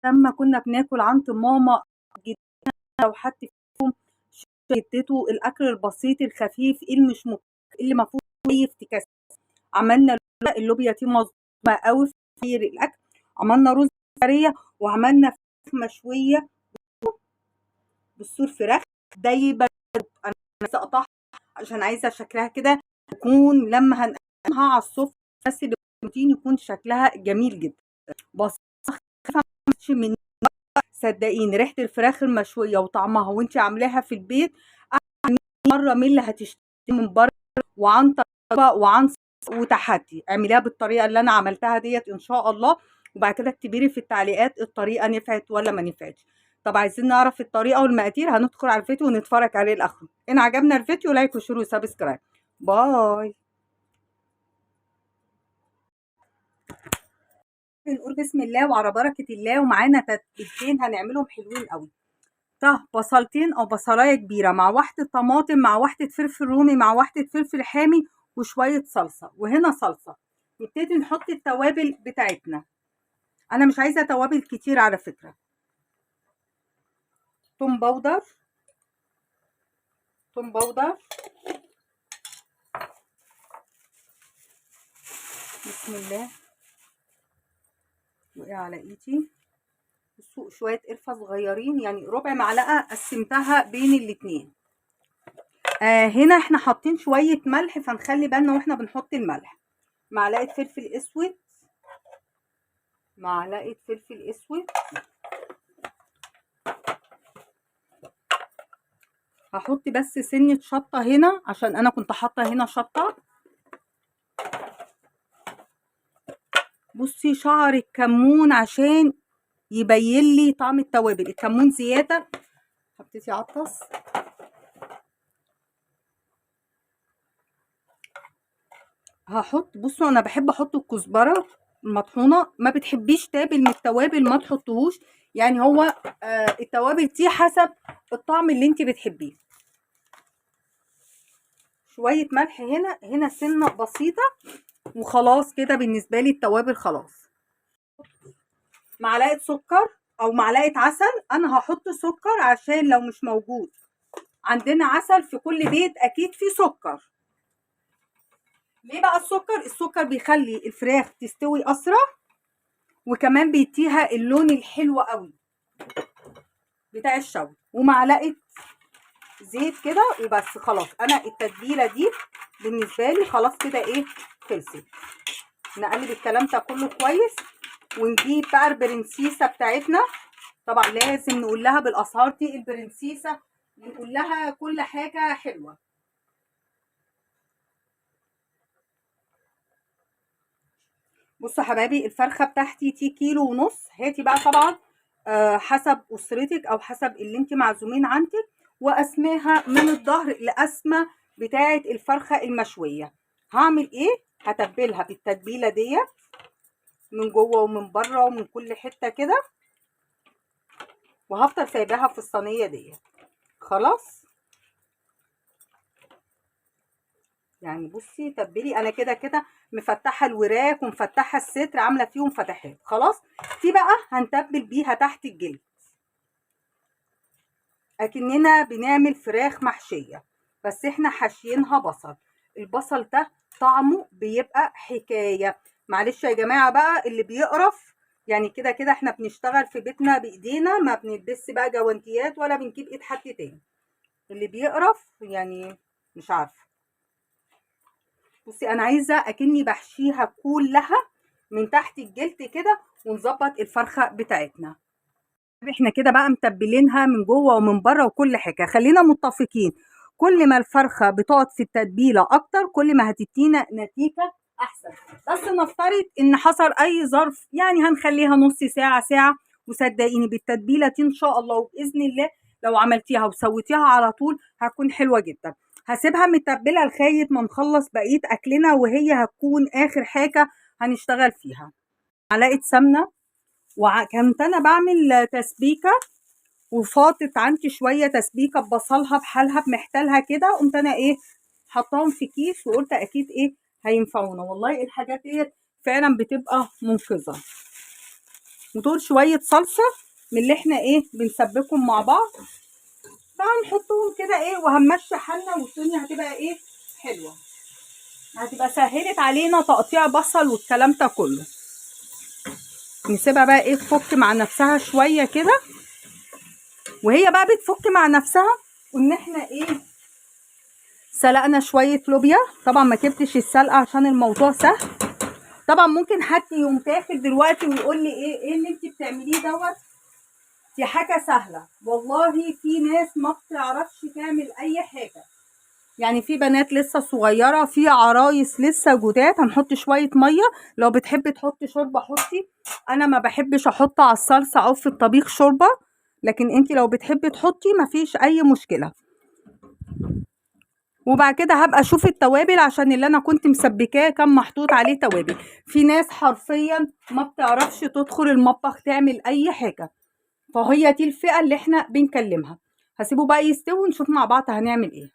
لما كنا بناكل عند ماما جدتنا لو حد فيهم جدته الاكل البسيط الخفيف اللي ما فيهوش اي افتكاسات. عملنا اللوبيا دي مظبوطه قوي في تغيير الاكل. عملنا رز بسريه وعملنا فراخ مشويه بالصور فراخ دايبه. انا عايزه اقطعها عشان عايزه شكلها كده يكون لما هنقدمها على السفره بس البروتين يكون شكلها جميل جدا. بس من صدقيني ريحه الفراخ المشويه وطعمها وانت عاملاها في البيت احلى مره من اللي هتشتري من بره. وعن تجربه وعن وتحدي اعمليها بالطريقه اللي انا عملتها ديت ان شاء الله، وبعد كده اكتبي لي في التعليقات الطريقه نفعت ولا ما نفعتش. طب عايزين نعرف الطريقه والمقادير هندخل على الفيديو ونتفرج عليه لاخره. ان عجبنا الفيديو لايك وشير وسبسكرايب. باي. نقول بسم الله وعلى بركه الله، ومعانا تتبيلتين هنعملهم حلوين قوي. بصلتين او بصلايه كبيره مع واحده طماطم مع واحده فلفل رومي مع واحده فلفل حامي وشويه صلصه، وهنا صلصه. نبتدي نحط التوابل بتاعتنا. انا مش عايزه توابل كتير على فكره. توم باودر، توم باودر، بسم الله. وقع على ايدي. بصوا شويه قرفه صغيرين يعني ربع معلقه قسمتها بين الاتنين. هنا احنا حاطين شويه ملح فنخلي بالنا واحنا بنحط الملح. معلقه فلفل اسود، معلقه فلفل اسود. هحط بس سنه شطه هنا عشان انا كنت حاطه هنا شطه. بصي شعر الكمون عشان يبين لي طعم التوابل. الكمون زياده حطيتي عطس. هحط، بصوا انا بحب احط الكزبره المطحونه. ما بتحبيش تابل من التوابل ما تحطوهوش، يعني هو التوابل دي حسب الطعم اللي انت بتحبيه. شويه ملح هنا سنه بسيطه وخلاص كده بالنسبه لي التوابل خلاص. معلقه سكر او معلقه عسل. انا هحط سكر عشان لو مش موجود عندنا عسل في كل بيت اكيد فيه سكر. ليه بقى السكر؟ السكر بيخلي الفراخ تستوي اسرع وكمان بيديها اللون الحلو قوي بتاع الشوي. ومعلقه زيت كده وبس. خلاص انا التتبيله دي بالنسبه لي خلاص كده ايه خلصت. نقلب الكلام ده كله كويس ونجيب بقى البرنسيسه بتاعتنا. طبعا لازم نقول لها بالاسعار دي البرنسيسه، نقول لها كل حاجه حلوه. بصوا يا حبايبي الفرخه بتاعتي دي كيلو ونص. هاتي بقى طبعا حسب اسرتك او حسب اللي انت معزومين عندك، واسماها من الظهر لاسمى بتاعه الفرخه المشويه. هعمل ايه؟ هتبلها بالتتبيله ديت من جوه ومن بره ومن كل حته كده، وهفضل سايباها في الصينيه ديت. خلاص يعني بصي تبلي انا كده كده مفتحه الوراك ومفتحه الستر عامله فيهم فتحات. خلاص دي بقى هنتبل بيها تحت الجلد اكننا بنعمل فراخ محشيه، بس احنا حاشيينها بصل. البصل ده طعمه بيبقى حكايه. معلش يا جماعه بقى اللي بيقرف، يعني كده كده احنا بنشتغل في بيتنا بايدينا، ما بنلبس بقى جوانتيات ولا بنجيب ايد حد تاني. اللي بيقرف يعني مش عارفه. بصي انا عايزه اكني بحشيها كلها من تحت الجلد كده ونظبط الفرخه بتاعتنا. احنا كده بقى متبلينها من جوه ومن بره وكل حاجه. خلينا متفقين كل ما الفرخه بتقعد في التتبيله اكتر كل ما هتدينا نتيجه احسن. بس نفترض ان حصل اي ظرف يعني هنخليها نص ساعه ساعه، وصدقيني بالتتبيله دي ان شاء الله وباذن الله لو عملتيها وسويتيها على طول هتكون حلوه جدا. هسيبها متبله لغايه ما نخلص بقيه اكلنا وهي هتكون اخر حاجه هنشتغل فيها. معلقه سمنه، وكنت انا بعمل تسبيكه وفاطت عندي شويه تسبيكه ببصلها بحالها بمحتلها كده، قمت انا ايه حطاهم في كيس وقلت اكيد ايه هينفعونا. والله الحاجات ديت فعلا بتبقى منقذه. ودول شويه صلصه من اللي احنا ايه بنسبكهم مع بعض، فهنحطهم كده ايه وهنمشي حالنا والدنيا هتبقى ايه حلوه، هتبقى سهلت علينا تقطيع بصل والكلام ده كله. نسيبها بقى ايه تفك مع نفسها شويه كده، وهي بقى بتفك مع نفسها وان احنا ايه سلقنا شويه لوبيا. طبعا ما كبتش السلقه عشان الموضوع سهل. طبعا ممكن حد يقوم داخل دلوقتي ويقول لي ايه اللي انت بتعمليه دوت، دي حاجه سهله. والله في ناس ما بتعرفش تعمل اي حاجه، يعني في بنات لسه صغيره، في عرايس لسه جداد. هنحط شويه ميه، لو بتحبي تحطي شوربه حطي، انا ما بحبش احط على الصلصه او في الطبيخ شوربه، لكن انت لو بتحبي تحطي مفيش اي مشكله. وبعد كده هبقى اشوف التوابل، عشان اللي انا كنت مسبكاه كان محطوط عليه توابل. في ناس حرفيا ما بتعرفش تدخل المطبخ تعمل اي حاجه، فهي دي الفئه اللي احنا بنكلمها. هسيبه بقى يستوي ونشوف مع بعض هنعمل ايه.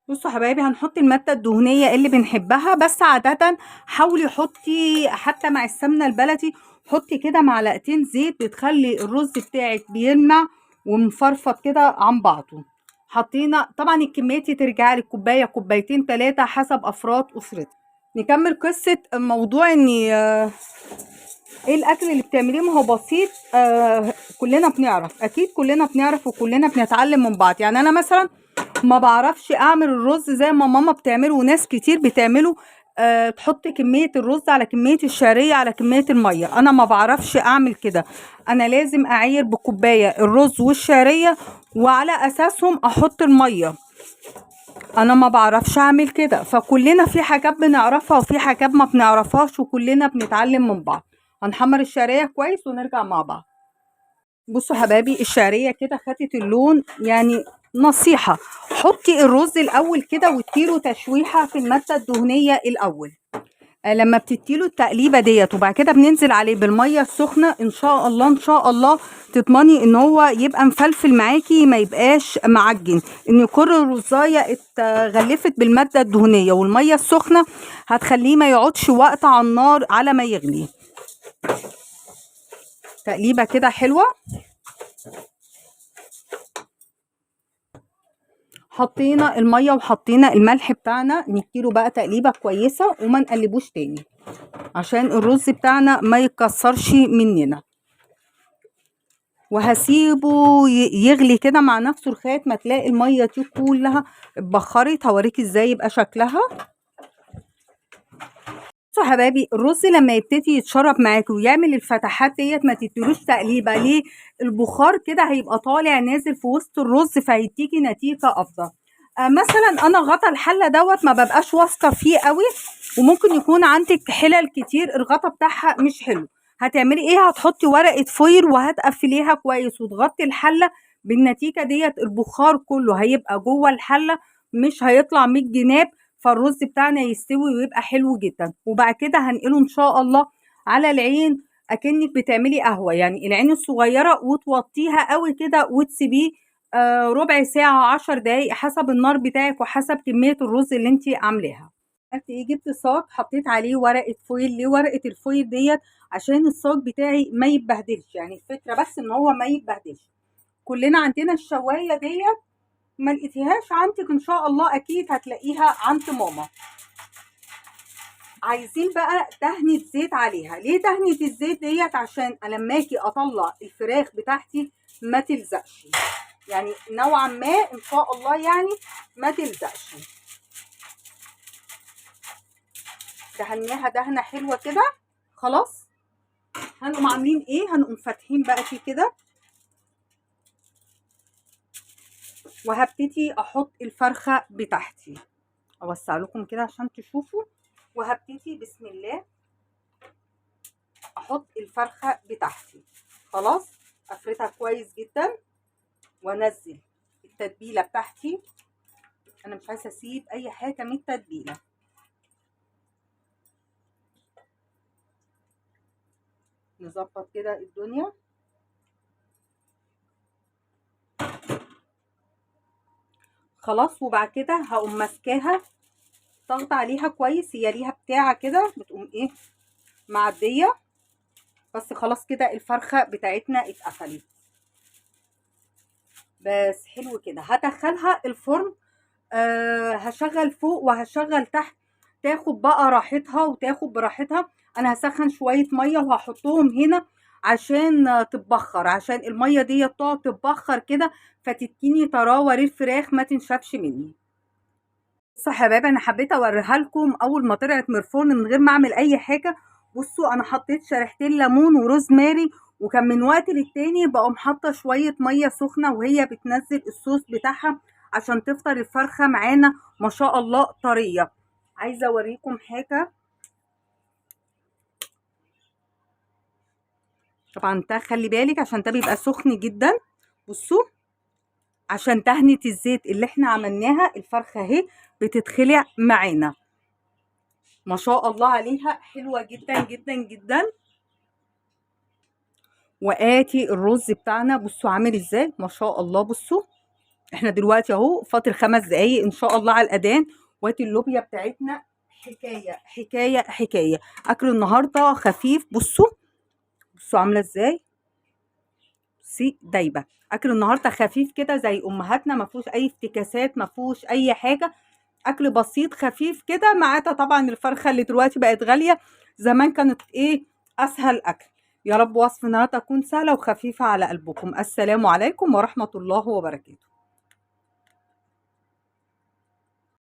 بصوا حبايبي، هنحط المادة الدهنية اللي بنحبها، بس عادة حاولي حطي حتى مع السمنة البلدي، حطي كده معلقتين زيت، بتخلي الرز بتاعك بيلمع ومفرفط كده عن بعضه. حطينا طبعا الكمية دي ترجع لك كوباية كوبايتين 3 حسب أفراد أسرتك. نكمل قصة موضوع ان ايه الاكل اللي بتعمليه. ما هو بسيط، كلنا بنعرف، اكيد كلنا بنعرف وكلنا بنتعلم من بعض. يعني انا مثلا ما بعرفش اعمل الرز زي ما ماما بتعمله وناس كتير بتعمله، تحط كمية الرز على كمية الشعرية على كمية المية. انا ما بعرفش اعمل كده، انا لازم اعير بكوباية الرز والشعرية وعلى اساسهم احط المية. انا ما بعرفش اعمل كده، فكلنا في حاجات بنعرفها وفي حاجات ما بنعرفهاش وكلنا بنتعلم من بعض. هنحمر الشعرية كويس ونرجع مع بعض. بصوا حبايبي، الشعريه كده خدت اللون. يعني نصيحه، حطي الرز الاول كده واديله تشويحه في الماده الدهنيه الاول. لما بتديله التقليبه ديت وبعد كده بننزل عليه بالميه السخنه، ان شاء الله ان شاء الله تضمني ان هو يبقى مفلفل معاكي، ما يبقاش معجن. ان كل الرزايه اتغلفت بالماده الدهنيه والميه السخنه هتخليه ما يقعدش وقت على النار على ما يغلي. تقليبه كده حلوه. حطينا الميه وحطينا الملح بتاعنا، نديله بقى تقليبه كويسه وما نقلبوش تاني عشان الرز بتاعنا ما يتكسرش مننا. وهسيبه يغلي كده مع نفسه لغايه ما تلاقي الميه دي كلها اتبخرت. هوريكي ازاي يبقى شكلها. بصوا حبايبي، الرز لما يبتدي يتشرب معاكي ويعمل الفتحات ديت ما تديلوش تقليبه. ليه؟ البخار كده هيبقى طالع نازل في وسط الرز فهيديكي نتيجه افضل. مثلا انا غطا الحله دوت ما ببقاش واثقه فيه قوي، وممكن يكون عندك حلل كتير الغطا بتاعها مش حلو. هتعملي ايه؟ هتحطي ورقه فويل وهتقفليها كويس وتغطي الحله. بالنتيجه ديت البخار كله هيبقى جوه الحله، مش هيطلع من الجناب، فالرز بتاعنا يستوي ويبقى حلو جدا. وبعد كده هنقله ان شاء الله على العين اكنك بتعملي قهوه، يعني العين الصغيره، وتوطيها قوي كده وتسيبيه ربع ساعه 10 دقايق حسب النار بتاعك وحسب كميه الرز اللي انت عاملاها. قلت ايه؟ جبت صاج حطيت عليه ورقه فويل. ليه ورقه الفويل ديت؟ عشان الصاج بتاعي ما يتبهدلش، يعني الفكره بس ان هو ما يتبهدلش. كلنا عندنا الشوايه ديت، ما لقيتيهاش عندك ان شاء الله اكيد هتلاقيها عند ماما. عايزين بقى دهنة زيت عليها. ليه دهنة الزيت ديت؟ عشان لما اجي اطلع الفراخ بتاعتي ما تلزقش، يعني نوعا ما ان شاء الله يعني ما تلزقش. دهناها دهنة حلوة كده. خلاص هنقوم عاملين ايه؟ هنقوم فاتحين بقى فيه كده، وهبتدي احط الفرخة بتاعتي. اوسع لكم كده عشان تشوفوا. وهبتدي بسم الله احط الفرخه بتاعتي. خلاص افردها كويس جدا وانزل التتبيله بتاعتي. انا مش عايزه اسيب اي حاجه من التتبيله. نظبط كده الدنيا. خلاص وبعد كده هقوم ماسكاها ضغط عليها كويس. هي ليها بتاعه كده بتقوم ايه معديه. بس خلاص كده الفرخه بتاعتنا اتقفلت. بس حلو كده. هدخلها الفرن. هشغل فوق وهشغل تحت، تاخد بقى راحتها وتاخد براحتها. انا هسخن شويه ميه وهحطهم هنا عشان تتبخر، عشان الميه دي تقعد تتبخر كده فتديني طراوه للفراخ ما تنشفش مني. بصوا يا حبايبي، انا حبيت اوريها لكم اول ما طلعت من الفرن من غير ما اعمل اي حاجه. بصوا انا حطيت شريحتين ليمون وروزماري، وكان من وقت للتاني بقوم حاطه شويه ميه سخنه وهي بتنزل الصوص بتاعها عشان تفطر الفرخه معانا ما شاء الله طريه. عايزه اوريكم حاجه. طبعا ده خلي بالك عشان ده بيبقى سخن جدا. بصوا عشان دهنه الزيت اللي احنا عملناها الفرخه اهي بتتخلع معانا ما شاء الله عليها، حلوه جدا جدا جدا. واتي الرز بتاعنا بصوا عامل ازاي ما شاء الله. بصوا احنا دلوقتي اهو فاضل 5 دقايق ان شاء الله على الاذان. واتي اللوبيا بتاعتنا حكايه حكايه حكايه. اكل النهارده خفيف. بصوا بصوا عامله ازاي. بصي دايبه. اكل النهارده خفيف كده زي امهاتنا، ما فيهوش اي افتكاسات، ما فيهوش اي حاجه. اكل بسيط خفيف كده. معاها طبعا الفرخه اللي دلوقتي بقت غاليه، زمان كانت ايه اسهل اكل. يا رب وصف النهارده تكون سهله وخفيفه على قلبكم. السلام عليكم ورحمه الله وبركاته.